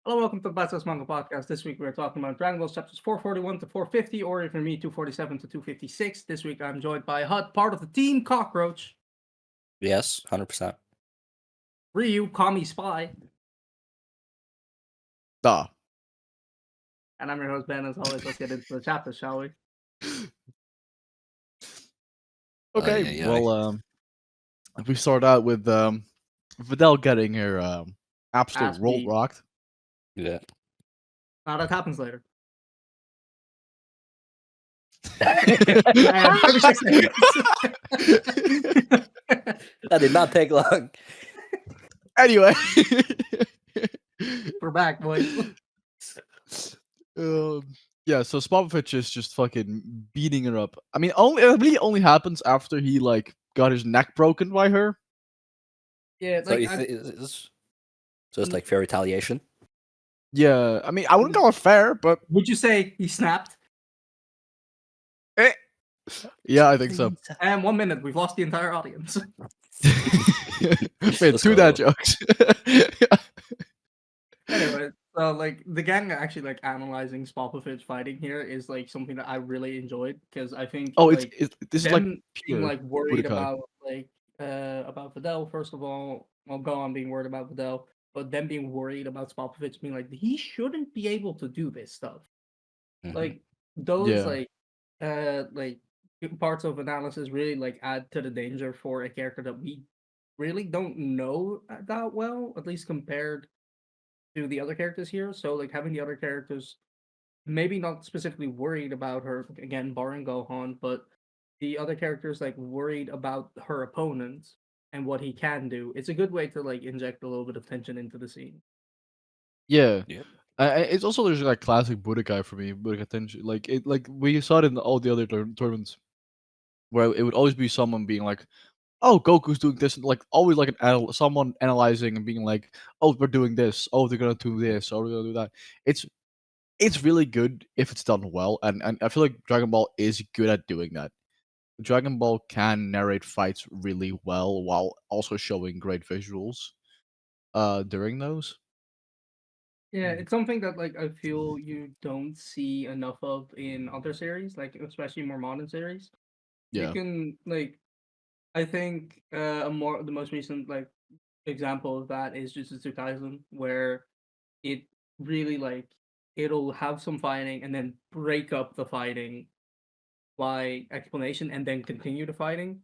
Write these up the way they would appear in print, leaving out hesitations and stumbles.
Hello, welcome to the Badass Manga Podcast. This week we're talking about Dragon Ball chapters 441 to 450, or if you're me, 247 to 256. This week I'm joined by Hut, part of the Team Cockroach, Yes, 100%. Ryu, Kami Spy, Duh. and I'm your host Ben. As always, let's get into the chapters, shall we? Okay, Ay, ay, ay. well, we start out with Videl getting her absolute Ass roll beat. rocked. Yeah. Now that happens later. That 36 seconds. did not take long. Anyway, We're back, boys. yeah. So Spopovich is just fucking beating her up. I mean, it really only happens after he like got his neck broken by her. Yeah, So, like it's like fair retaliation. Yeah, I mean, I wouldn't call it fair, but would you say he snapped? yeah, I think so. And 1 minute, we've lost the entire audience. Wait, Let's two go. dad jokes. Anyway, so like the gang actually like analyzing Spopovich fighting here is like something that I really enjoyed because I think Oh, like this is like them pure being like worried Budokai. about Videl. First of all, I'll go on being worried about Videl, but them being worried about Spopovich being like he shouldn't be able to do this stuff. Mhm. Like those Yeah. like parts of analysis really like add to the danger for a character that we really don't know that well, at least compared to the other characters here. So like having the other characters maybe not specifically worried about her again, barring Gohan, but the other characters like worried about her opponents and what he can do. It's a good way to like inject a little bit of tension into the scene. Yeah. Yeah. It's also just like classic Budokai for me. Budokai Tenshi. Like we saw it in all the other tournaments, where it would always be someone being like, "Oh, Goku's doing this," and like always like someone analyzing and being like, "Oh, we're doing this. Oh, they're gonna do this. Oh, we're gonna do that." It's really good if it's done well, and I feel like Dragon Ball is good at doing that. Dragon Ball can narrate fights really well while also showing great visuals during those. Yeah, it's something that like I feel you don't see enough of in other series, like especially more modern series. You Yeah. can like I think the most recent like example of that is Jujutsu Kaisen, where it really like it'll have some fighting and then break up the fighting by explanation and then continue the fighting.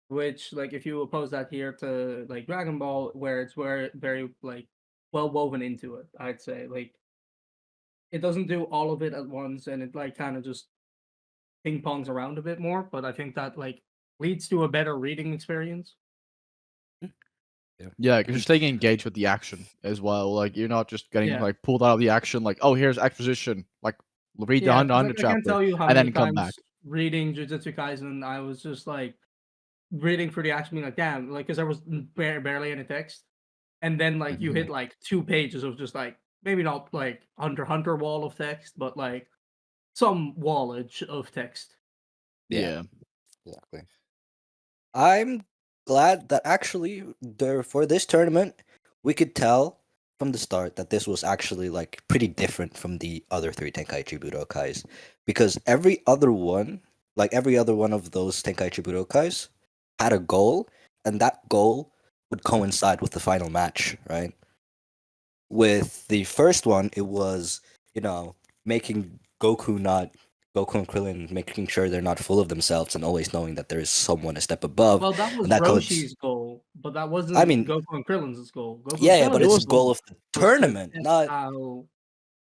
Which like if you oppose that here to like Dragon Ball, where it's very like well woven into it, I'd say like it doesn't do all of it at once and it like kind of just ping pongs around a bit more. But I think that like leads to a better reading experience. Yeah, because you're staying engaged with the action as well. Like you're not just getting Yeah. like pulled out of the action. Like, oh, here's exposition. Like, read the Yeah, 100 like I can't chapter tell you how and many then come back. times reading Jujutsu Kaisen I was just like reading for the action, being like, damn, like because there was barely any text, and then like you hit like 2 pages of just like maybe not like Hunter wall of text, but like some wallage of text. Yeah. Exactly. I'm glad that actually there for this tournament we could tell from the start that this was actually like pretty different from the other three Tenkaichi Budokais, because every other one of those Tenkaichi Budokais had a goal, and that goal would coincide with the final match, right? With the first one, it was, making Goku and Krillin making sure they're not full of themselves and always knowing that there is someone a step above. Well, that was And that Roshi's goal, but that wasn't I mean, Goku and Krillin's goal. Goku and yeah, but Krillin's it's was the goal of the was to tournament, test not how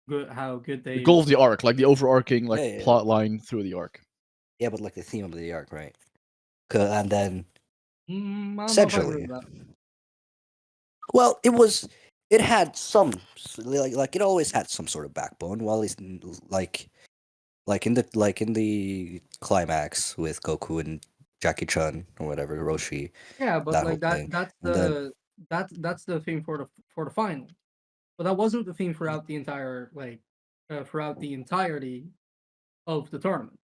good The they goal of the arc, like the overarching like yeah, plot line through the arc. yeah, but like the theme of the arc, right? And then I don't know if I agree essentially, with that. well, it had some like it always had some sort of backbone. While it's like in the climax with Goku and Jackie Chun or whatever, Roshi, Yeah, but that whole like thing, and then that's the thing for the final. But that wasn't the theme throughout the entire throughout the entirety of the tournament.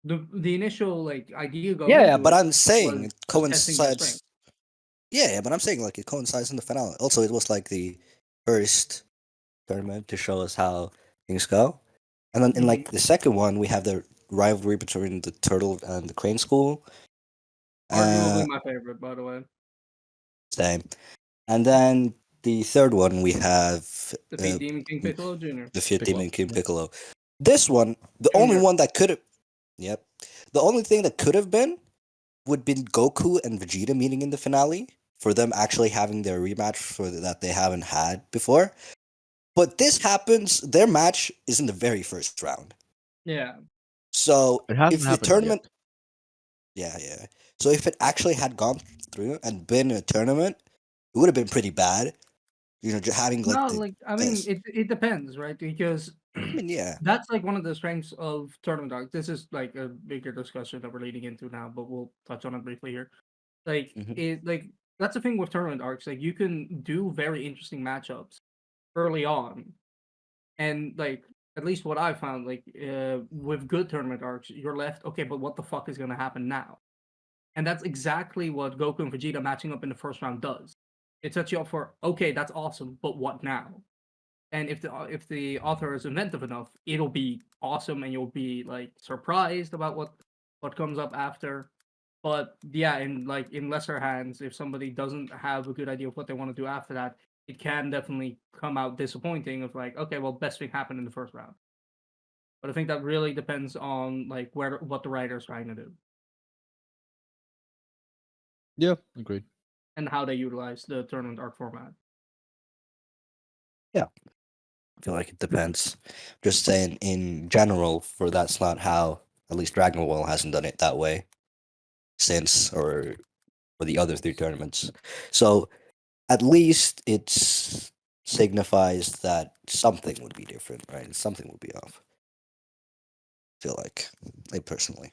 The initial like idea going yeah, into but it I'm saying was it testing their strength. coincides. Yeah, but I'm saying like it coincides in the finale. Also, it was like the first tournament to show us how things go. And then in like the second one, we have the rivalry between the turtle and the crane school. Arguably Uh, my favorite, by the way. Same. And then the third one, we have Defeat Demon King Piccolo Jr. the Fifth Piccolo. Demon King Piccolo. This one, the only Junior. one that could have, yep, the only thing that could have been would been Goku and Vegeta meeting in the finale for them actually having their rematch that they haven't had before. But this happens. Their match is in the very first round. Yeah. So It if hasn't the happened tournament, yet. yeah. So if it actually had gone through and been a tournament, it would have been pretty bad. You know, just having like No, the like I mean, best. it depends, right? Because I mean, yeah. that's like one of the strengths of tournament arcs. This is like a bigger discussion that we're leading into now, but we'll touch on it briefly here. Like Mhm. it, like that's the thing with tournament arcs. Like you can do very interesting matchups early on, and like at least what I found, like with good tournament arcs, you're left okay, but what the fuck is gonna happen now? And that's exactly what Goku and Vegeta matching up in the first round does. It sets you up for okay, that's awesome, but what now? And if the author is inventive enough, it'll be awesome, and you'll be like surprised about what comes up after. But yeah, in lesser hands, if somebody doesn't have a good idea of what they want to do after that, it can definitely come out disappointing. Of like, okay, well, best thing happened in the first round. But I think that really depends on like what the writer's trying to do Yeah, agreed. and how they utilize the tournament arc format. Yeah. I feel like it depends. Just saying in general, for that's not how at least Dragon Ball hasn't done it that way since or for the other three tournaments. So at least it signifies that something would be different, right? Something would be off. I feel like personally.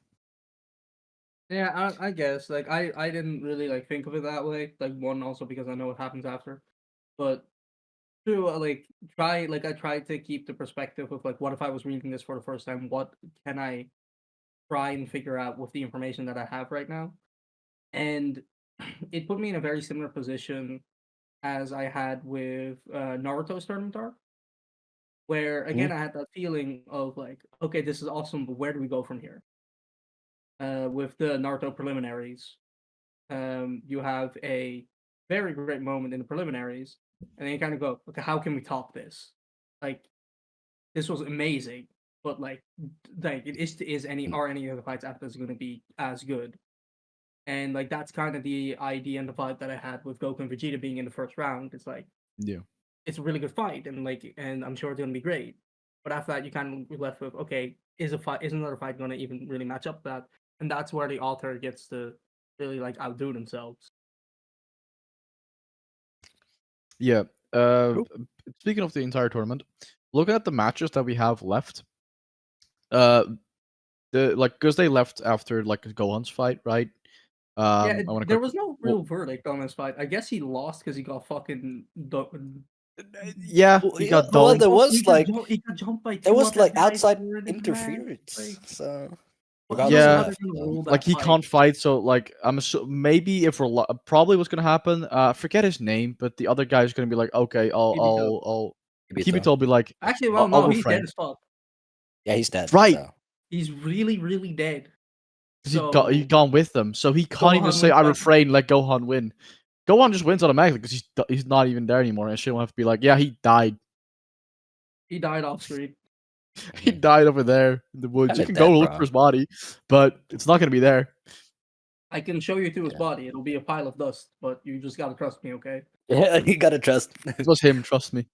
Yeah, I guess like I didn't really like think of it that way. Like one also because I know what happens after, but two like I tried to keep the perspective of like what if I was reading this for the first time? What can I try and figure out with the information that I have right now? And it put me in a very similar position as I had with Naruto's tournament arc, where Mhm. again I had that feeling of like, okay, this is awesome, but where do we go from here? With the Naruto preliminaries, you have a very great moment in the preliminaries, and then you kind of go, okay, how can we top this? Like, this was amazing, but like it is any are any of the fights after this going to be as good? And like that's kind of the idea and the vibe that I had with Goku and Vegeta being in the first round. It's like Yeah. it's a really good fight, and I'm sure it's going to be great. But after that, you kind of left with okay, is another fight going to even really match up that? And that's where the author gets to really like outdo themselves. Yeah. True. Speaking of the entire tournament, looking at the matches that we have left, uh, the like because they left after like Gohan's fight, right? Yeah, I want to there quick. was no Well, real verdict on this fight. I guess he lost because he got fucking. yeah, Well, he yeah, got well, domed. He got jumped by there two was other like guys outside who were in his match. interference. Like, So I don't regardless know of how Yeah, that, they're gonna though. rule like that he fight. can't fight, so like maybe if probably what's gonna happen. I forget his name, but the other guy's gonna be like, okay, Ibito. I'll Ibito. Kibito will be like, Actually, well, I'll no, he's dead refrain. as fuck. Yeah, he's dead. Right, So He's really, really dead. because he So gone with them, so he can't even Gohan say went I back. refrain. Let Gohan win. Gohan just wins automatically because he's not even there anymore, and she won't have to be like, yeah, he died. He died off screen. He died over there in the woods. kind You of can go dead, look for bro. his body, but it's not gonna be there. I can show you to his Yeah, body. It'll be a pile of dust, but you just gotta trust me, okay? yeah, you gotta trust. It was him, trust me.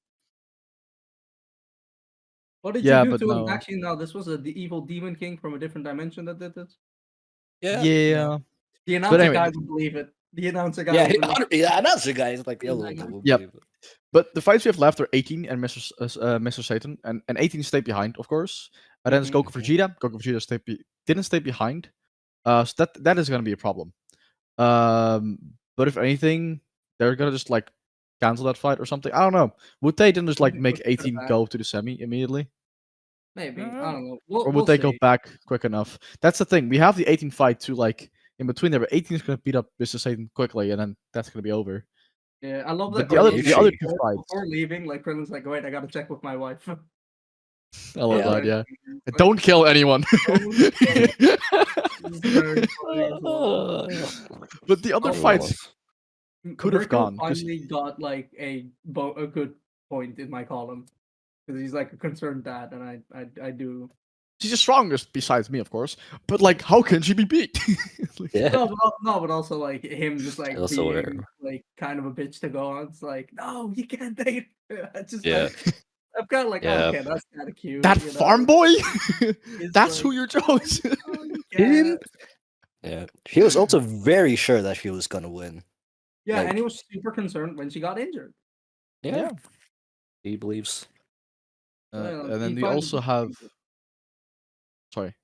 What did you Yeah, do but to him? no. Actually, no, this was the evil demon king from a different dimension that did this. Yeah, yeah, Yeah, The but announcer anyway, guy would believe it. The announcer guy yeah. would believe Yeah, announcer guy is like, it. yo, That guy. we'll yep. believe it. But the fights we have left are 18 and Mr. Satan, and 18 stayed behind, of course. And then it's Mhm. Goku Vegeta. Goku Vegeta didn't stay behind. So that is gonna be a problem. Um, but if anything, they're gonna just like cancel that fight or something. I don't know. Would they then just like Maybe make push it to the 18 back. go to the semi immediately? Maybe I Uh, don't know. or would We'll they go see. back quick enough? That's the thing. We have the 18 fight to like in between there, but 18 is gonna beat up Mr. Satan quickly, and then that's gonna be over. Yeah, I love But that the other Is the other she? two fights, before leaving, like Krillin's like, wait, I gotta check with my wife. I love Yeah. that. Yeah, Like, don't kill anyone. don't kill. This is very funny as well. But the other Oh, fights could have Rico gone because finally got like a good point in my column because he's like a concerned dad, and I do. she's the strongest besides me, of course. But like, how can she be beat? Like, Yeah. No, but also like him just like Also being aware. like kind of a bitch to go on. It's like, no, you can't date. I just Yeah. like I'm kind of like, Yeah. okay, that's kind of cute, that you farm know. boy, It's that's like, who you chose. oh, you Him? can't. Yeah. He was also very sure that he was gonna win. Yeah, and he Like, was super concerned when she got injured. yeah, Yeah. he believes. Well, And he then we finally also have, sorry,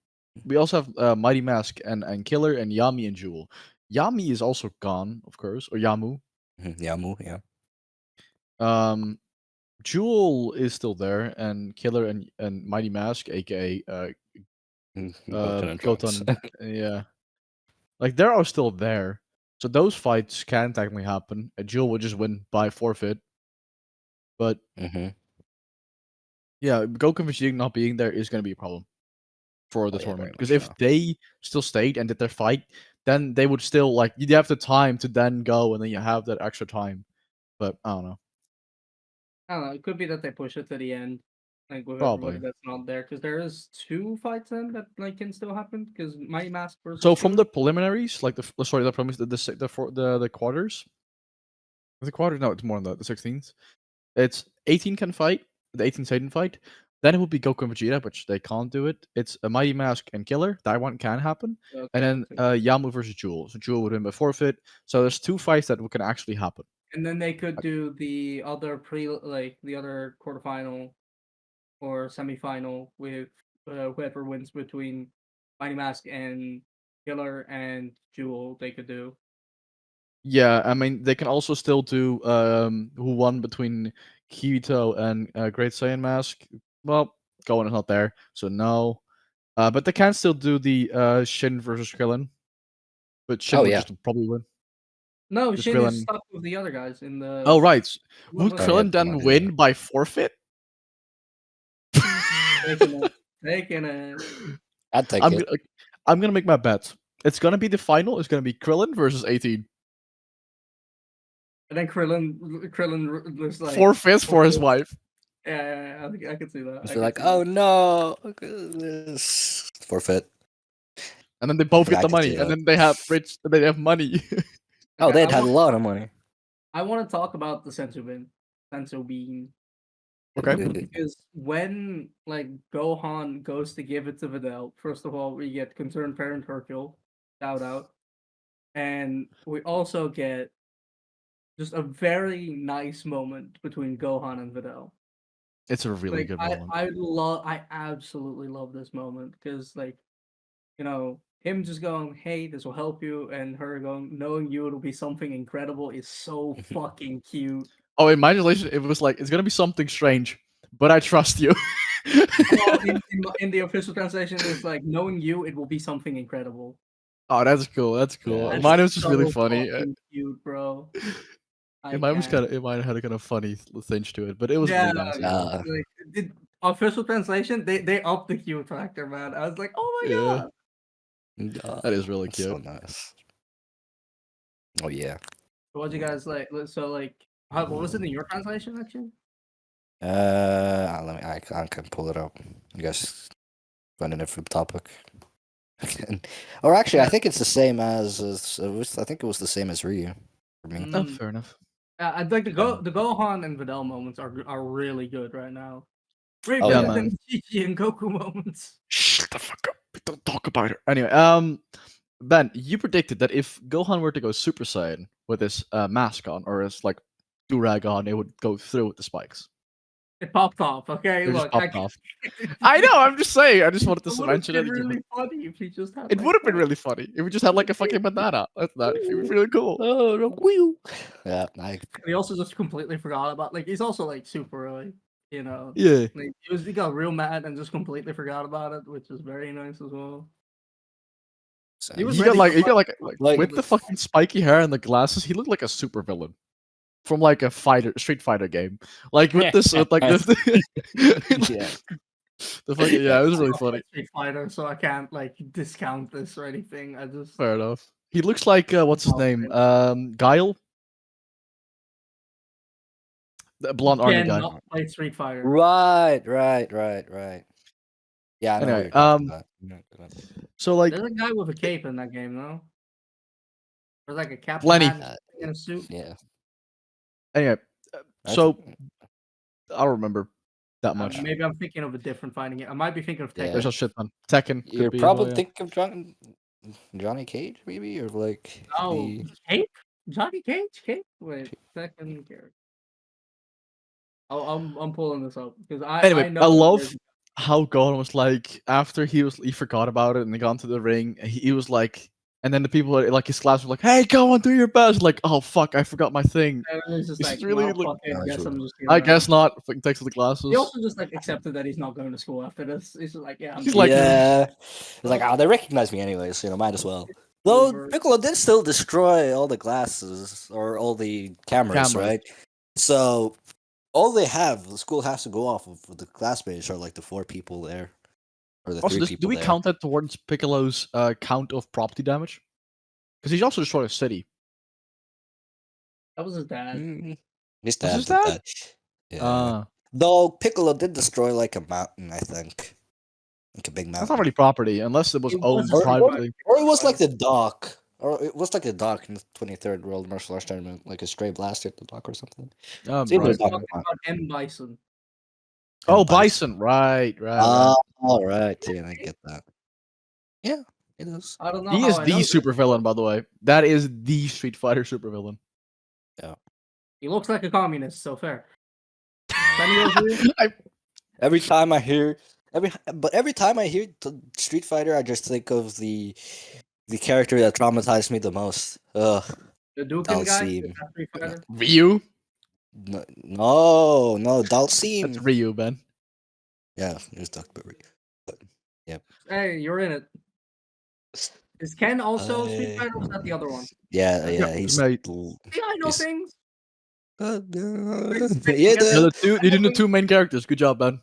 we also have Mighty Mask and Killer and Yami and Jewel. Yami is also gone, of course, or Yamu. Yamu, yeah. Um, Jewel is still there, and Killer and Mighty Mask, aka Goten and Trunks. Goten, yeah, like they're all still there. So those fights can technically happen. Jewel would just win by forfeit, but hmm yeah, Goku and Vegeta not being there is going to be a problem for the Oh yeah, very tournament. Because much if so. they still stayed and did their fight, then they would still like you'd have the time to then go, and then you have that extra time. But I don't know, I don't know. It could be that they push it to the end, like with everybody probably. that's not there, because there is two fights then that like can still happen. Because Mighty Mask versus So from Killer. the preliminaries, like sorry, the premise, the quarters, the quarters. No, it's more than that. The 16th. It's 18 can fight, the 18 Satan fight. Then it would be Goku and Vegeta, which they can't do it. It's a Mighty Mask and Killer. That one can happen. And Okay, then Yamu versus Jewel. So Jewel would win by forfeit. So there's two fights that can actually happen. and then they could do the other the other quarterfinal or semifinal with whoever wins between Mighty Mask and Killer and Jewel. They could do. Yeah, I mean they can also still do who won between Kirito and Great Saiyan Mask. Well, Gohan is not there, so no. But they can still do the Shin versus Krillin. But Shin Oh would yeah. just probably win. No, Because Shin is Krillin. stuck with the other guys in the. Oh right. Would What Oh yeah, Krillin come on, then yeah. win by forfeit? taking it, taking it. I'd take I'm it. gonna I'm gonna make my bet. It's gonna be the final. It's gonna be Krillin versus 18. And then Krillin was like, Forfeits for his wife, yeah, I could see that. If I they're could like, see oh that. no, look at this. Forfeit. and then they both get I the could see money, and that. then they have rich. They have money. Oh, Okay, they'd had a lot of money. I want to talk about the sensu bean, Okay. because when like Gohan goes to give it to Videl, first of all we get concerned parent Hercule, shout out, and we also get just a very nice moment between Gohan and Videl. It's a really Like good moment. I absolutely love this moment because like him just going, "Hey, this will help you," and her going, "Knowing you, it'll be something incredible," is so fucking cute. Oh, in my relation, it was like it's gonna be something strange, but I trust you. Well, in the official translation, it's like, "Knowing you, it will be something incredible." Oh, that's cool. That's cool. Yeah, That's Mine was just really so funny. fucking cute, bro. I Mine was can't. kind of. Mine had a kind of funny tinge to it, but it was Yeah, really nice as well. yeah. like the official translation, they upped the cute factor, man. I was like, "Oh my Yeah, god!" that is really That's so cute. nice. Oh yeah. What you guys like? So like, what was it in your translation actually? I can pull it up. You guys running it from topic. Or actually, I think it's the same I think it was the same as Ryu for me. Oh, Mm. fair enough. I'd like the Gohan and Videl moments are really good right now. Way Oh Yeah, better yeah. than man. Chi and Goku moments. Shut the fuck up. Don't talk about her. Anyway, Ben, you predicted that if Gohan were to go Super Saiyan with his mask on or his like durag on, it would go through with the spikes. It popped off. Okay, It just look, popped off. I know. I'm just saying. I just wanted It to would have mention been it. really funny if he just had It like would have been that. really funny if we just had like a fucking banana. That's that. It would be really cool. Oh, no, whew. Yeah, He also just completely forgot about like he's also like super Yeah. like he got real mad and just completely forgot about it, which is very nice as well. He was He got ready like to he got fight. like Like- with the fucking spiky hair and the glasses. He looked like a super villain. from like a Street Fighter game. Like with this, with like this. Yeah. The fucking yeah, it was really I funny. play Street Fighter, so I can't like discount this or anything. I just Fair enough. He looks like what's his Oh, name? Guile, the blonde army guy. cannot play Street Fighter. Right. Yeah, I know what Anyway, you're talking about. so like There's a guy with a cape in that game, though. There's like a captain Plenty. hat in a suit. Yeah. anyway, I so think- I don't remember that much. Maybe I'm thinking of a different fighting game. I might be thinking of Yeah. Tekken. There's a shit ton. Tekken. could You're be as well, probably yeah. thinking of Johnny Cage, maybe, or like Oh, the Cape? Johnny Cage? Cape? Wait, second character. Oh, I'm pulling this up because Anyway, I know I love there's- how Gon was like after he forgot about it and he got into the ring. He was like, and then the people like his class were like, "Hey, go on, do your best." Like, oh fuck, I forgot my thing. and it's just It's like, really well, like- fuck it, I guess I'm just here I now. guess not. Fucking takes the glasses. He also just like accepted that he's not going to school after this. He's just like, yeah, I'm He's done. like- yeah. It's like, oh, they recognize me anyways, might as well. Though Over. Piccolo did still destroy all the glasses or all the cameras, Cameras. right? So all they have, the school has to go off of the classmates are like the 4 people there, or the Also, 3 do people we there. count that towards Piccolo's count of property damage? Because he's also destroyed a city. That was his dad. Mm, his Was dad his did dad? that. Yeah. Yeah. Though Piccolo did destroy like a mountain, I think, like a big mountain. That's not really property unless it was It owned was privately. Or it was like the dock. Or it was like the dock in the 23rd World Martial Arts Tournament, like a stray blast hit the dock or something. It's either Right. dock Talking or about M. Bison. Oh, Bison. Right. Oh, all right. Yeah, I get that. Yeah, it is. I don't know. He how is I the know this. supervillain, by the way. That is the Street Fighter supervillain. He looks like a communist, so fair. Benny O'Hare? Every time I hear Street Fighter, I just think of the character that traumatized me the most. Ugh. The Dukin guy? Dalsim. Is that Street Fighter? Ryu? No, Dalsim. That's Ryu, man. Yeah, it was Duckberry. Hey, you're in it. Is Ken also Street Fighter, or was that the other one? Yeah, Yeah, he's mate. See, I know He's- things. yeah, You're the- you're doing the 2 main characters. Good job, man.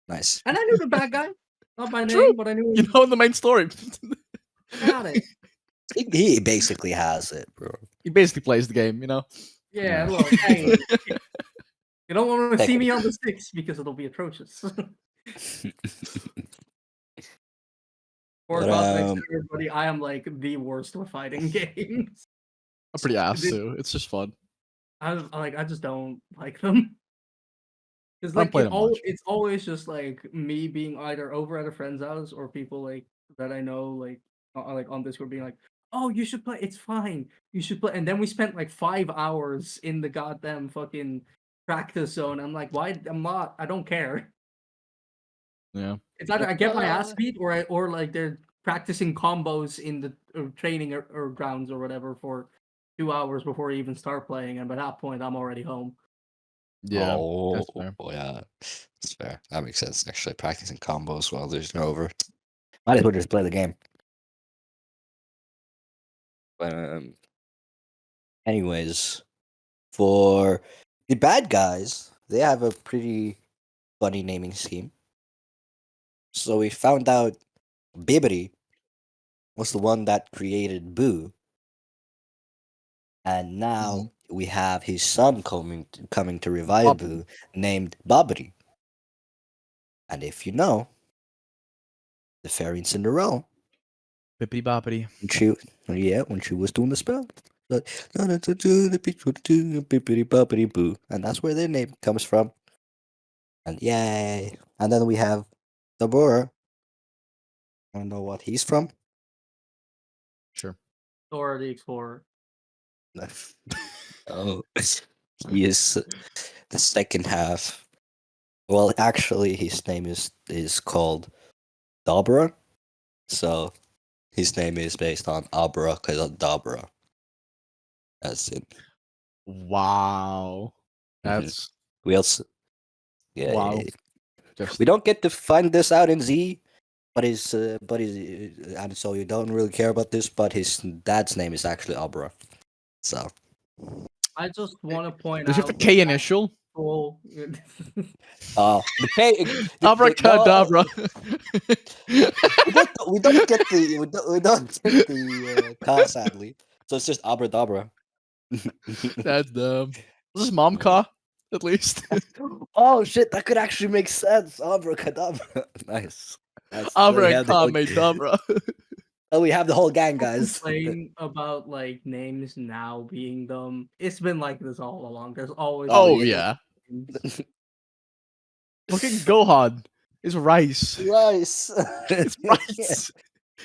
nice. And I knew the bad guy. Not by True. name, but I knew You him. know the main story. Got it. He basically has it, bro. He basically plays the game, you know. Yeah, Yeah. look, hey. You don't want to see me on the sticks because it'll be atrocious. For But, context, everybody, I am like the worst with fighting games. I'm pretty ass Did- too. It's just fun. I just don't like them. Because I don't like play them much. it's always just like me being either over at a friend's house or people like that I know like on Discord being like, oh, you should play. It's fine. You should play. And then we spent like 5 hours in the goddamn fucking practice zone. I'm like, why? I'm not. I don't care. Yeah. It's either I get my ass beat or like they're practicing combos in the training or grounds or whatever for 2 hours before I even start playing. And by that point, I'm already home. Yeah. Oh, that's fair. yeah, that's fair. That makes sense. Actually, practicing combos while there's no over. Might as well just play the game. But anyways, for the bad guys, they have a pretty funny naming scheme. So we found out Bibbidi was the one that created Boo, and now we have his son coming to revive Bob. Boo, named Bobbidi. And if you know, the fairy in Cinderella, Bippity boppity. when she was doing the spell, bippity boppity boo, and that's where their name comes from. And yay! And then we have Dabura. I don't know what he's from. Sure. Or the Explorer. Oh, he is the second half. Well, actually, his name is called Dabura, so his name is based on Abracadabra. That's it. Wow. Mhm. That's We also, yeah, wow. yeah, yeah. Just We don't get to find this out in Z, but and so you don't really care about this. But his dad's name is actually Abra. So I just want to point Does you have the out K initial? cool. The K, no, Abracadabra. we don't get the ka, sadly. So it's just abradabra. That's dumb. This is mom ka, at least. Oh shit, that could actually make sense. Abracadabra. Nice. Nice. So Abracadabra. we have the whole gang, People guys. complain about like names now being dumb. It's been like this all along. There's always Oh been Oh yeah. yeah. names. Fucking Gohan is rice. Rice. It's rice. It's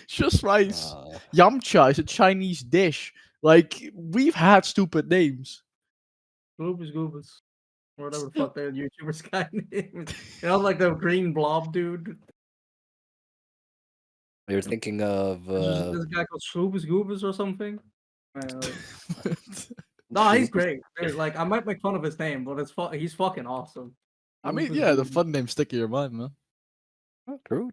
just rice. Uh, Yamcha is a Chinese dish. Like we've had stupid names. Goobus Goobus. Or whatever the fuck their YouTuber's guy name is. You know, like the green blob dude. you're thinking of There's a guy called Shoobus Goobus or something. No, he's great. Dude, like I might make fun of his name, but he's fucking awesome. I mean, Goobus yeah, the Goobus. fun names stick in your mind, man. true.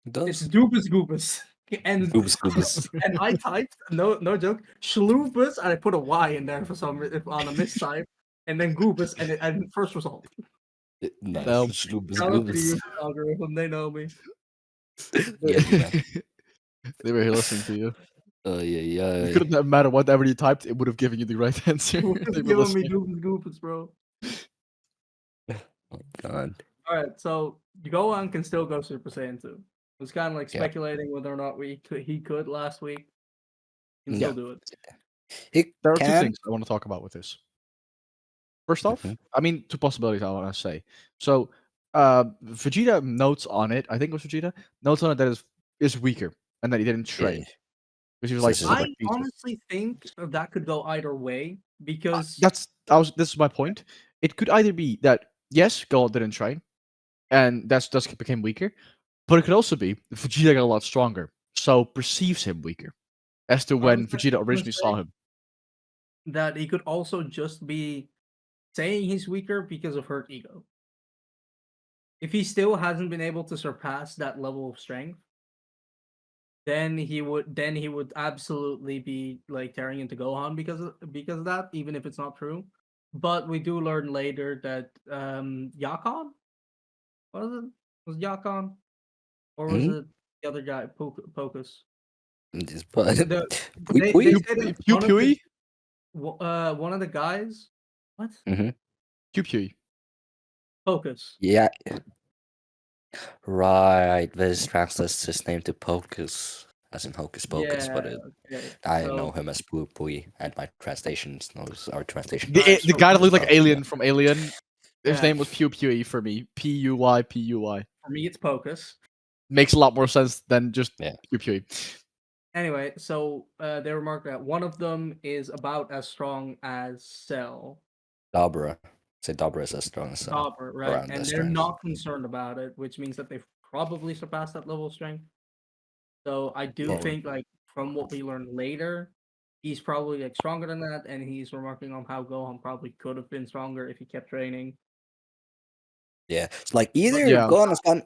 It It's does. Doobus Goobus. And Goobus. and I typed no joke Schloobus and I put a Y in there for some on a mistype and then Goobus and first result. Nice. No. Schloobus Shout out to the goobus. YouTube algorithm, they know me. Yeah, man. They were here listening to you. Yeah. It couldn't have mattered whatever you typed, it would have given you the right answer. Who They is were giving me listening. Goobus, bro? Oh god. Alright, so Gohan can still go Super Saiyan 2. I was kind of like Yeah. speculating whether or not he could last week. He can Yeah. still do it. He There are two can. things I want to talk about with this. First off, Mhm. I mean, two possibilities I want to say. So, Vegeta notes on it. I think it was Vegeta notes on it that is weaker and that he didn't train Yeah. because he was So like this is super I pieces. honestly think that could go either way because This is my point. It could either be that yes, Gold didn't train, and that's just became weaker, but it could also be Vegeta got a lot stronger, so perceives him weaker as to I was when Vegeta actually gonna originally saw say him. that he could also just be saying he's weaker because of hurt ego. If he still hasn't been able to surpass that level of strength, then he would absolutely be like tearing into Gohan because of that, even if it's not true. But we do learn later that Yakon, was it? Was Yakon? Or was Mhm. it the other guy, Pocus? But The Pui they Pui. say that Pew Pewy? one of the guys, what? Pew Pewy. Pocus. Yeah. Right. This translates his name to Pocus, as in Hocus Pocus, but Yeah, okay. I know So him as Pui Pui, and my translations knows our translation. Alright, The so guy that looked like Oh, Alien from Alien. His yeah, name was Pew Pewy for me. Puy. for me it's Pocus. Makes a lot more sense than just Yeah. Pew Pewy. Anyway, so they remarked that one of them is about as strong as Cell, Dabra. Say Dabra is as strong as Dauber, right? around And that they're strength. not concerned about it, which means that they've probably surpassed that level of strength. So I do Well, think, like, from what we learn later, he's probably like stronger than that, and he's remarking on how Gohan probably could have been stronger if he kept training. yeah. It's like But either Yeah. Gohan has gotten.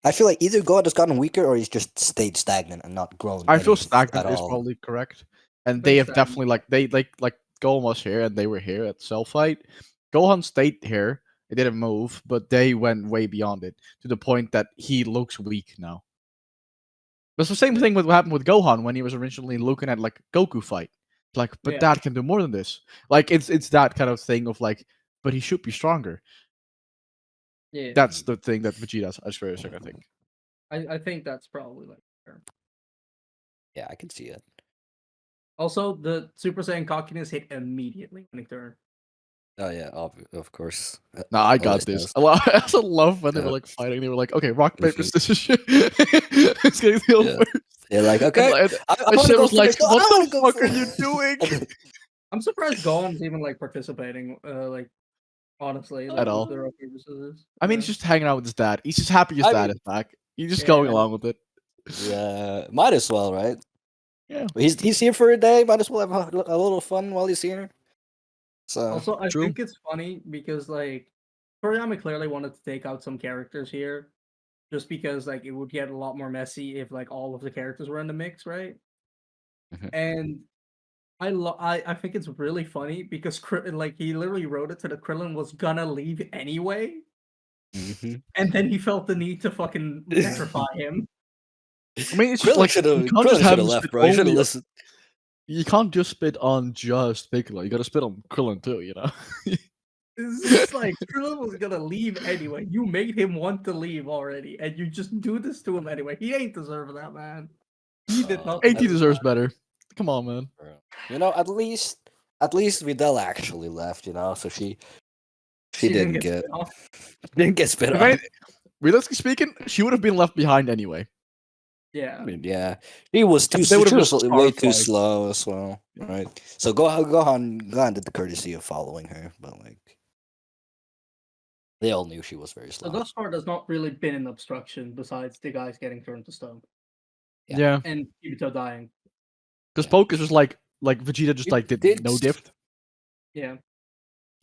I feel like either God has gotten weaker or he's just stayed stagnant and not grown I feel at stagnant is all. probably correct. And they think have definitely like Gohan was here and they were here at Cell Fight. Gohan stayed here. They didn't move, but they went way beyond it to the point that he looks weak now. That's the same thing with what happened with Gohan when he was originally looking at like Goku fight. Like, but Yeah, Dad can do more than this. Like it's that kind of thing of like, but he should be stronger. yeah. That's the thing that Vegeta's is very sick, I think. I think that's probably like fair. Yeah, I can see it. Also, the Super Saiyan cockiness hit immediately when he turned. Oh yeah, of course. Nah, I Always got this. does. I also love when they were like fighting. They were like, "Okay, rock paper Mhm. scissors." Shit. It's getting the Yeah. first. They're like, And, okay, like, I and want to shit go was like, first. No, I "What want the to go fuck are you first. doing?" I'm surprised Gohan's even like participating. Like honestly, At like with all. the rock paper scissors. I mean, he's just hanging out with his dad. He's just happy his I dad mean, is back. He's just going Yeah. along with it. yeah, might as well, right? Yeah. He's here for a day. Might as well have a little fun while he's here. So Also, I True. think it's funny because like Toriyama clearly wanted to take out some characters here, just because like it would get a lot more messy if like all of the characters were in the mix, right? Mhm. And I think it's really funny because like he literally wrote it to the Krillin was gonna leave anyway, Hmm. and then he felt the need to fucking petrify him. I mean, it's just like you can't just Krillin should have have him left, spit bro. He should have only. listened. You can't just spit on just Piccolo. You gotta spit on Krillin too. You know. It's just like Krillin was gonna leave anyway. You made him want to leave already, and you just do this to him anyway. He ain't deserve that, man. He did not 80 deserve deserves that. better. Come on, man. Bro. At least Vidal actually left, so she She didn't didn't get get spit off. didn't get spit If on. any, realistically speaking, she would have been left behind anyway. Yeah. I mean, yeah, she was too. They would She have was just way starved too life. slow as well, right? So Gohan did the courtesy of following her, but like they all knew she was very So slow. thus far, there's not really been an obstruction besides the guys getting turned to stone Yeah. Yeah, and Kibito dying. because Yeah. Poke is just like Vegeta just It like did did. no diff. Yeah.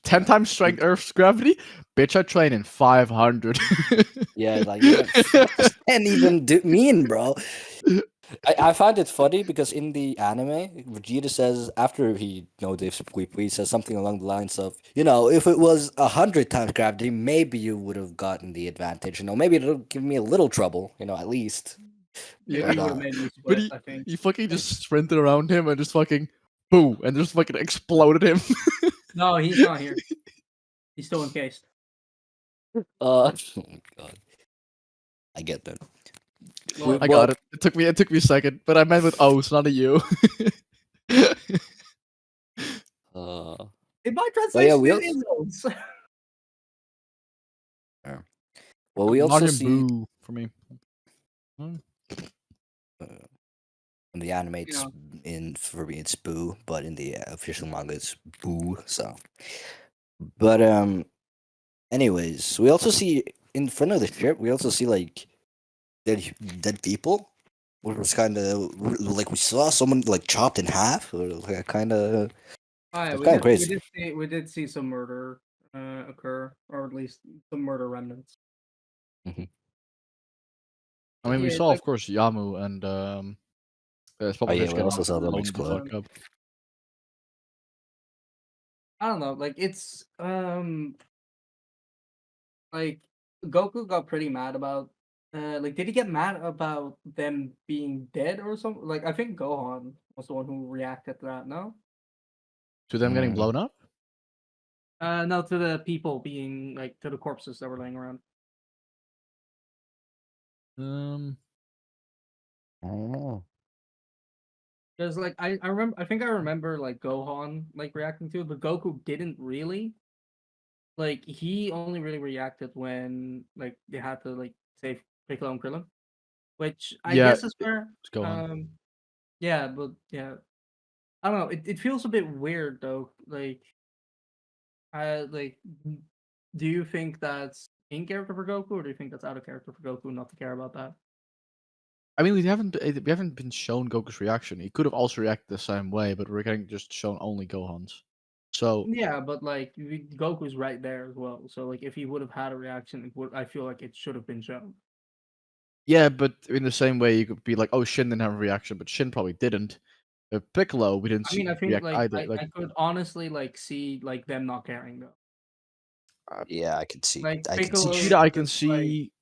10 times strength Earth's gravity? Bitch, I train in 500. Yeah, like what does 10 even mean, bro? I find it funny because in the anime, Vegeta says after he Dave he says something along the lines of, if it was 100 times gravity, maybe you would have gotten the advantage. Maybe it'll give me a little trouble. At least. Yeah. He But would have made me But sweat, I think. he fucking just sprinted around him and just fucking boo and just fucking exploded him. No, he's not here. He's still encased. oh my god, I get that. Well, I Well, got it. It took me a second, but I meant with O's, not a U. uh, in my well, yeah, translation, it is those. yeah. Well, we also Margin see boo for me. uh, in the anime, Yeah. for me it's Boo, but in the official manga it's Boo. So, but anyways, we also see in front of the ship, we also see like dead people, which was kind of like we saw someone like chopped in half, or like kind of Alright, it's kind of we crazy. did see some murder occur, or at least some murder remnants. Hmm. I But mean, we yeah, saw, like of course, Yamu and Oh yeah, Spopovich we also getting saw them blown the explode. fuck up. I don't know, like it's like Goku got pretty mad about like did he get mad about them being dead or something? Like I think Gohan was the one who reacted to that, no? To them getting Mm. blown up? No, to the people being like to the corpses that were laying around. Um, Oh. Because like I think I remember like Gohan like reacting to it, but Goku didn't really. Like he only really reacted when like they had to like save Piccolo and Krillin, which I yeah, guess is fair. let's go on. Yeah, but yeah, I don't know. It feels a bit weird though. Like I like. Do you think that's in character for Goku, or do you think that's out of character for Goku not to care about that? I mean, we haven't been shown Goku's reaction. He could have also reacted the same way, but we're getting just shown only Gohan's. So Yeah, but like Goku's right there as well. So like if he would have had a reaction, I feel like it should have been shown. yeah, but in the same way, you could be like, "Oh, Shin didn't have a reaction," but Shin probably didn't. Piccolo, we didn't I see mean, I think react like either. Like, I could honestly like see like them not caring though. Yeah, I could see. Like I could see. Piccolo Vegeta, is I can just like see.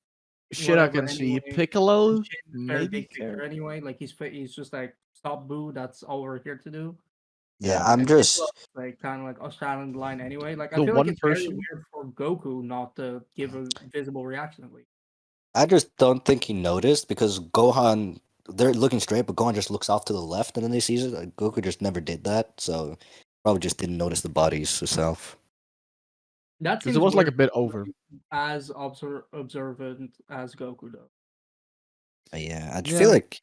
Shit, I whatever can see. anyway. And Piccolo, Shin is very maybe big care. picture anyway. Like he's just like stop boo. That's all we're here to do. Yeah, Yeah, I'm And Piccolo just. is, like kind of like a silent line anyway. Like I the feel like one it's very person. weird for Goku not to give a visible reaction at least. I just don't think he noticed because Gohan. They're looking straight, but Gohan just looks off to the left, and then he sees it. Like, Goku just never did that, so probably just didn't notice the bodies herself. That Because it seems was like weird a bit over. as observant as Goku though. Yeah, I just feel Yeah. like.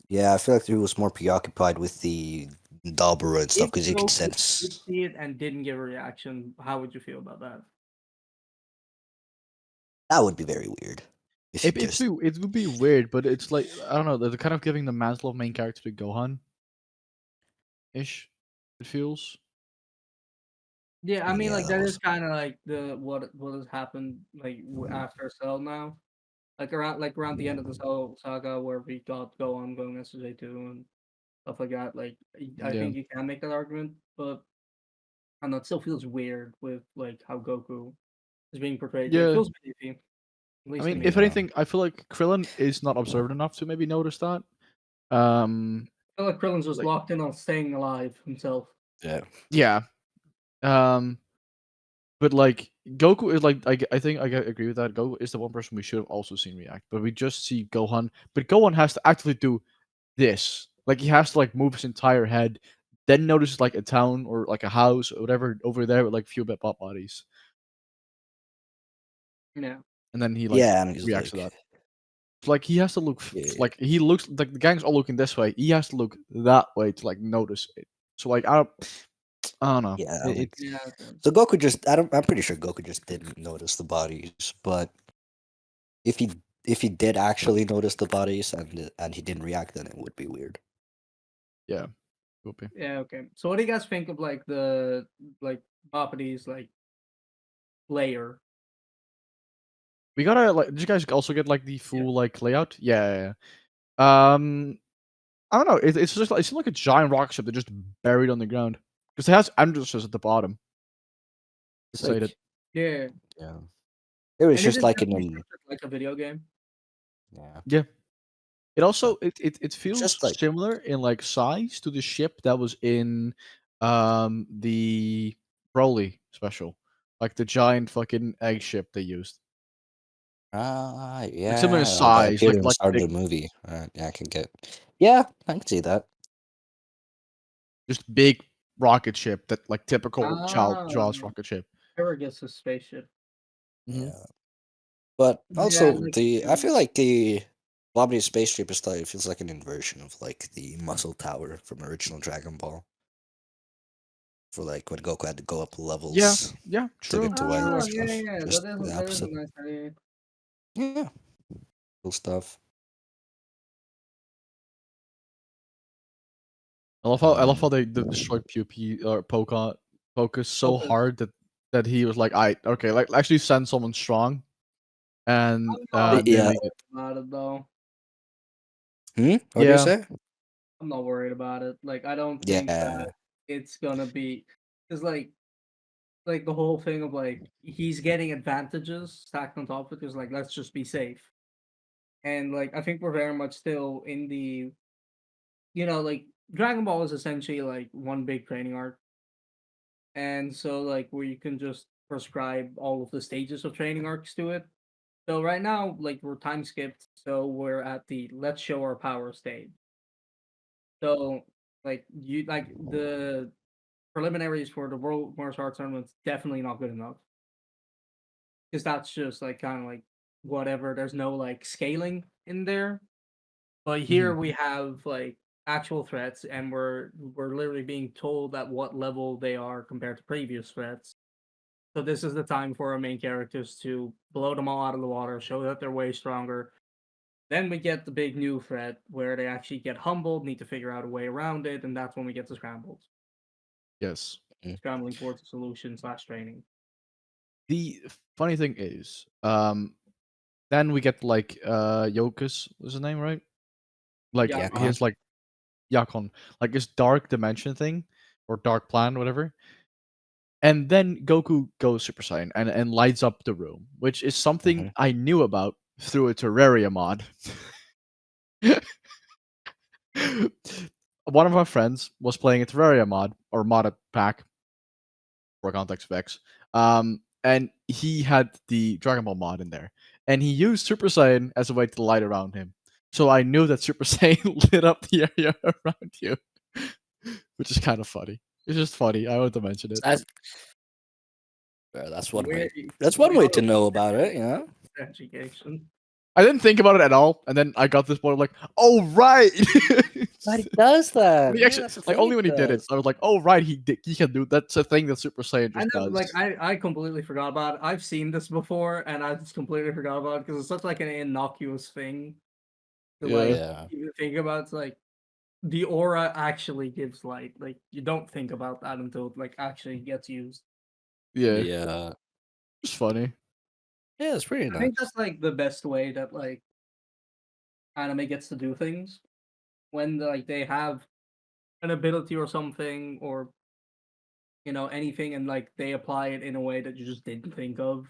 Yeah, I feel like he was more preoccupied with the Dabura and stuff If because you could Goku did sense see it and didn't give a reaction, how would you feel about that? that would be very weird if he just. It would be weird, but it's like I don't know. They're kind of giving the mantle of main character to Gohan ish. It feels. Yeah, I mean, Yeah, like that that is was. kind of like the what has happened like after Cell now, like around the end of the Cell saga where we got Gohan going SJ2 and stuff like that. Like I Yeah. think you can make that argument, but I don't know, it still feels weird with like how Goku is being portrayed here. It Yeah. feels beefy, at I least to mean, me. if Yeah. anything, I feel like Krillin is not observant enough to maybe notice that. Um, I feel like Krillin's just like locked in on staying alive himself. Yeah. yeah. Um, but like Goku is like I think I agree with that. Goku is the one person we should have also seen react, but we just see Gohan. But Gohan has to actively do this. Like he has to like move his entire head, then notice like a town or like a house or whatever over there with like few bit pop bodies, Yeah. and then he like Yeah, and he's reacts to like, that. Like he has to look yeah, like he looks like the gang's all looking this way. He has to look that way to like notice it. So like I don't know. yeah. It's Yeah. Okay. So Goku just, I don't, I'm pretty sure Goku just didn't notice the bodies, but if he did actually notice the bodies and he didn't react, then it would be weird. yeah, will be. Yeah. Okay. So what do you guys think of like the like Bappady's like layer? We gotta like. Did you guys also get like the Yeah. full like layout? Yeah. I don't know. It's just like it's like a giant rocket ship that just buried on the ground because it has entrances at the bottom. It's Say that. like, Yeah. yeah, it was And it just is like definitely structured like a video game. yeah, Yeah. It but also it it's feels just like, similar in like size to the ship that was in the Broly special, like the giant fucking egg ship they used. Like similar in yeah, that size, appeared in the like start of big, the movie. Yeah, I can get, yeah, I can see that. just big rocket ship that like typical child Ah, Jaws rocket ship. Paragus' spaceship. Hmm. Yeah, but Yeah, also like I feel like the Bobbity spaceship is like, it feels like an inversion of like the muscle tower from original Dragon Ball. For like when Goku had to go up Yeah, levels yeah, to get true, to White true. and ah, yeah, stuff. yeah. Just the That is a opposite. nice idea. Yeah, cool stuff. I love how Um, they destroyed Pupi or Pocus so Focus. hard that he was like, I okay, like actually send someone strong and I'm not didn't yeah. make it. about it though. What do you Yeah, say? I'm not worried about it. Like I don't think Yeah. that it's gonna be because like the whole thing of like he's getting advantages stacked on top of it because like let's just be safe. And like I think we're very much still in the like Dragon Ball is essentially like one big training arc. And so like where you can just prescribe all of the stages of training arcs to it. So right now, like we're time skipped, so we're at the let's show our power stage. So like you like the preliminaries for the World Martial Arts tournament's definitely not good enough. Because that's just like kind of like whatever. There's no like scaling in there. But mhm, here we have like actual threats and we're literally being told at what level they are compared to previous threats. So this is the time for our main characters to blow them all out of the water, show that they're way stronger. Then we get the big new threat where they actually get humbled, need to figure out a way around it, and that's when we get the scrambles. yes. Mm. Scrambling towards a solution slash training. The funny thing is, then we get like Yokus was his name, right? Like Yeah, Yakon. his like Yakon, like his dark dimension thing or dark plan, whatever. And then Goku goes Super Saiyan and lights up the room, which is something Hmm. I knew about through a Terraria mod. One of my friends was playing a Terraria mod or modded pack for Context of X, and he had the Dragon Ball mod in there, and he used Super Saiyan as a way to light around him. So I knew that Super Saiyan lit up the area around you, which is kind of funny. It's just funny. I wanted to mention it. That's that's one we way. That's one we way all to know about it. You know. education. I didn't think about it at all, and then I got this point. I'm like, oh right. But he does that. When he Yeah, actually that's the like thing. He only when he did it, does. I was like, oh right, he can do that's a thing that Super Saiyan I just know, like does. I completely forgot about it. I've seen this before, and I just completely forgot about it because it's such like an innocuous thing to Yeah, like Yeah. even think about. It's like the aura actually gives light. Like you don't think about that until it like actually gets used. yeah, Yeah. it's funny. Yeah, it's pretty I think nice. that's like the best way that like anime gets to do things when like they have an ability or something, or anything, and like they apply it in a way that you just didn't think of,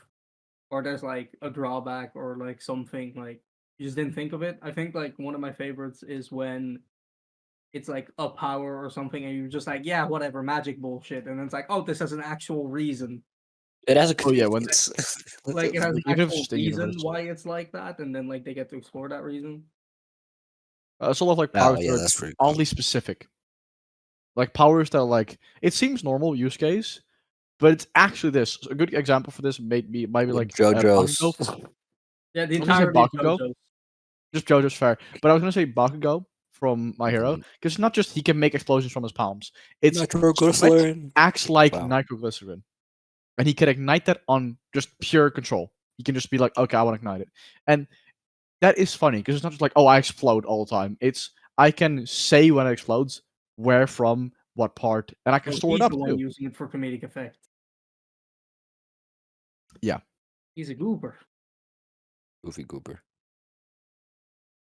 or there's like a drawback or like something like you just didn't think of it. I think like one of my favorites is when it's like a power or something, and you're just like, yeah, whatever, magic bullshit, and then it's like, oh, this has an actual reason. It has a Oh yeah, when Like it has an even if it's actual just in reason universe. why it's like that, and then like they get to explore that reason. I also love like Oh powers that yeah, are that's pretty cool. oddly specific. Like powers that like it seems normal use case, but it's actually this. A good example for this might be With like Bakugo. JoJo's. Yeah, the I was gonna say entirety of Bakugo, JoJo's. just JoJo's fair, but I was gonna say Bakugo from My Hero Mhm. because it's not just he can make explosions from his palms. It's sweat Nitroglycerin. acts like Wow. nitroglycerin, and he can ignite that on just pure control. He can just be like, okay, I want to ignite it, and that is funny because it's not just like, oh, I explode all the time. It's I can say when it explodes, where from, what part, and I can Well, store it he's up the one too. using it for comedic effect. Yeah, He's a goober. Goofy goober.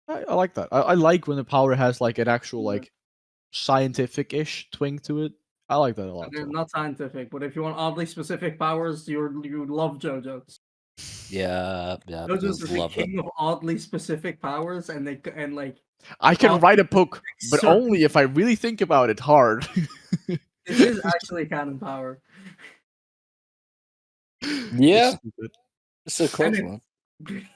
I like that. I like when the power has like an actual Yeah. like scientific-ish twing to it. I like that a lot. They're So. not scientific, but if you want oddly specific powers, you love JoJo's. Yeah, JoJo's is the love them. king of oddly specific powers, and like I can write a book, but certain. only if I really think about it hard. This is actually canon power, It's Yeah, stupid. it's a and close one.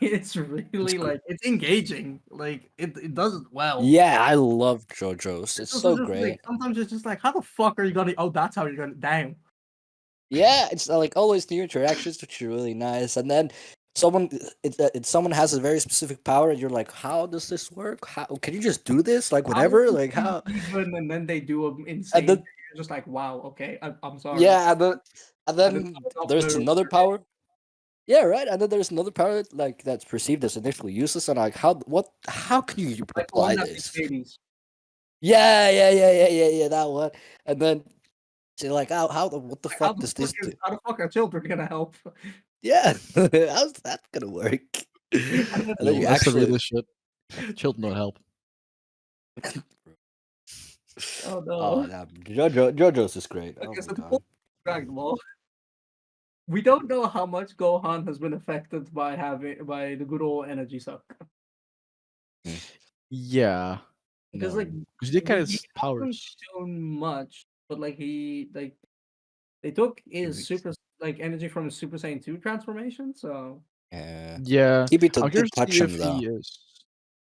it's It's really cool. like it's engaging. Like it does it well. Yeah, I love JoJo's. It's It's also so just like great. sometimes it's just like, how the fuck are you gonna? Oh, that's how you're gonna. Damn. Yeah, it's like always new interactions, which are really nice. And then someone has a very specific power, and you're like, how does this work? How can you just do this? Like How is whenever? this Like how? even? And then they do an And insane. then You're just like, wow. Okay, I'm sorry. yeah, and I did then not know there's you were another power. Yeah, right. And then there's another power like that's perceived as initially useless, and like how can you like the one apply that makes this? babies. Yeah, that one. And then so like what the Like, fuck does this do? how the fuck are children gonna help? Yeah, how's that gonna work? And then, And then you That's the actually realest shit. Children don't help. oh oh no. no, JoJo's is great. Oh Okay, my so the god. point of Dragon Ball. We don't know how much Gohan has been affected by the good old energy suck. Yeah, Because like No. because they kind he of hasn't powers. shown much, but like they took his Really. super like energy from his Super Saiyan 2 transformation, so Yeah. Yeah, Kibito I'm curious did to touch see if him though. he is.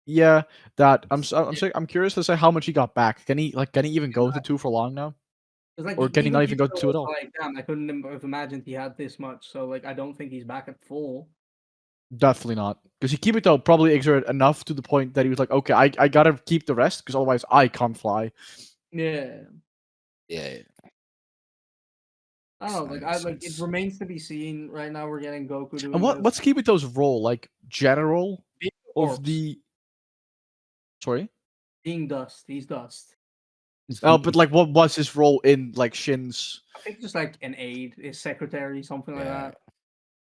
Yeah, that I'm curious to say how much he got back. Can he even go to two for long now, it's like or can he even not even go to Kibito two at was all? like, damn, I couldn't have imagined he had this much. So like I don't think he's back at full. Definitely not, because Kibito probably exerted enough to the point that he was like, okay, I gotta keep the rest because otherwise I can't fly. Yeah. Yeah, I don't know, like makes it sense. remains to be seen. Right now we're getting Goku And doing this. what's Kibito's role? Like general Being of corpse. the sorry. Being dust. He's dust. Oh, but like, what was his role in like Shin's I think just like an aide, his secretary, something like Yeah. that.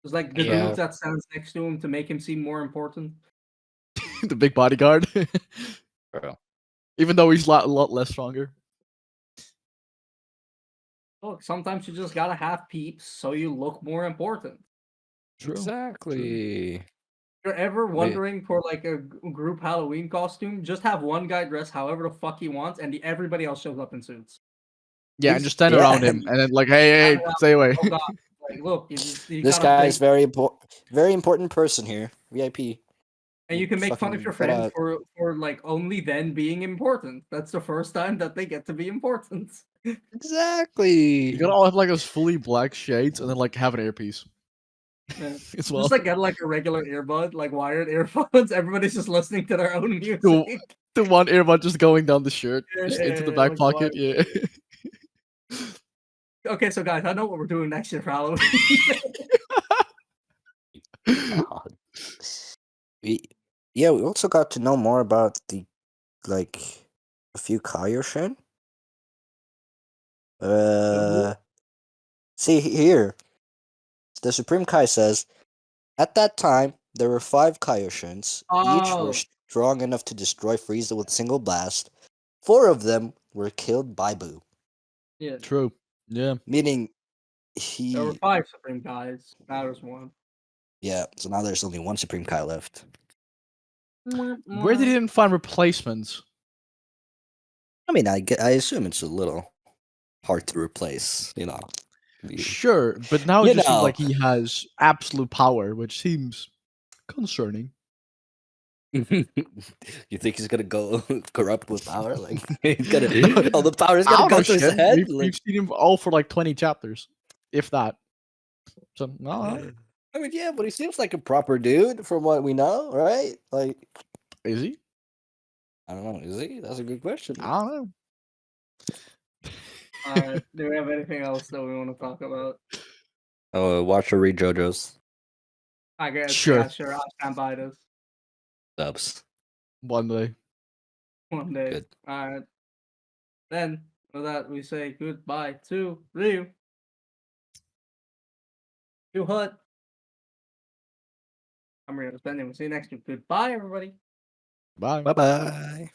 It's like the Yeah. dude that stands next to him to make him seem more important. the big bodyguard? Bro. Even though he's a lot less stronger. Look, sometimes you just gotta have peeps so you look more important. True. Exactly. If you're ever Wait. wondering for like a group Halloween costume, just have one guy dress however the fuck he wants, and everybody else shows up in suits. Yeah, and just stand Yeah, around him, and then like, hey, stay away. Oh god, like look, you this gotta guy play, is very important person here. VIP. and you can make fun of your friends gotta for like only then being important. That's the first time that they get to be important. You exactly. gotta all have like those fully black shades, and then like have an earpiece Yeah. as well. Just like get like a regular earbud, like wired earphones. Everybody's just listening to their own music. The one earbud just going down the shirt, just into the Yeah, back like pocket. wired. Yeah. Okay, so guys, I know what we're doing next year for Halloween. God. We we also got to know more about the like a few Kaioshin. See here. The Supreme Kai says, at that time, there were 5 Kaioshins. Each were Oh, strong enough to destroy Frieza with a single blast. 4 of them were killed by Boo, Yeah. True. Yeah. meaning There were he. 5 Supreme Kais. Now there's 1. Yeah, so now there's only one Supreme Kai left. Where they didn't find replacements. I mean, I assume it's a little hard to replace. Sure, but now it You just seems know. like he has absolute power, which seems concerning. You think he's gonna go corrupt with power? Like he's gonna No, all the power is I gonna don't go know, to his Shin. head? We've seen him all for like 20 chapters, if that. So, no, I mean, yeah, but he seems like a proper dude from what we know, right? Like, is he? I don't know, is he? That's a good question. I don't know. Alright, do we have anything else that we want to talk about? Oh, watch or read JoJo's I guess, Sure. yeah, sure, I'll stand by this dubs. One day. one day. Good. Alright. Then, with that, we say goodbye to Ryu. To Hut. I'm Ryu Spending. We'll see you next week. Goodbye, everybody. Bye. Bye bye.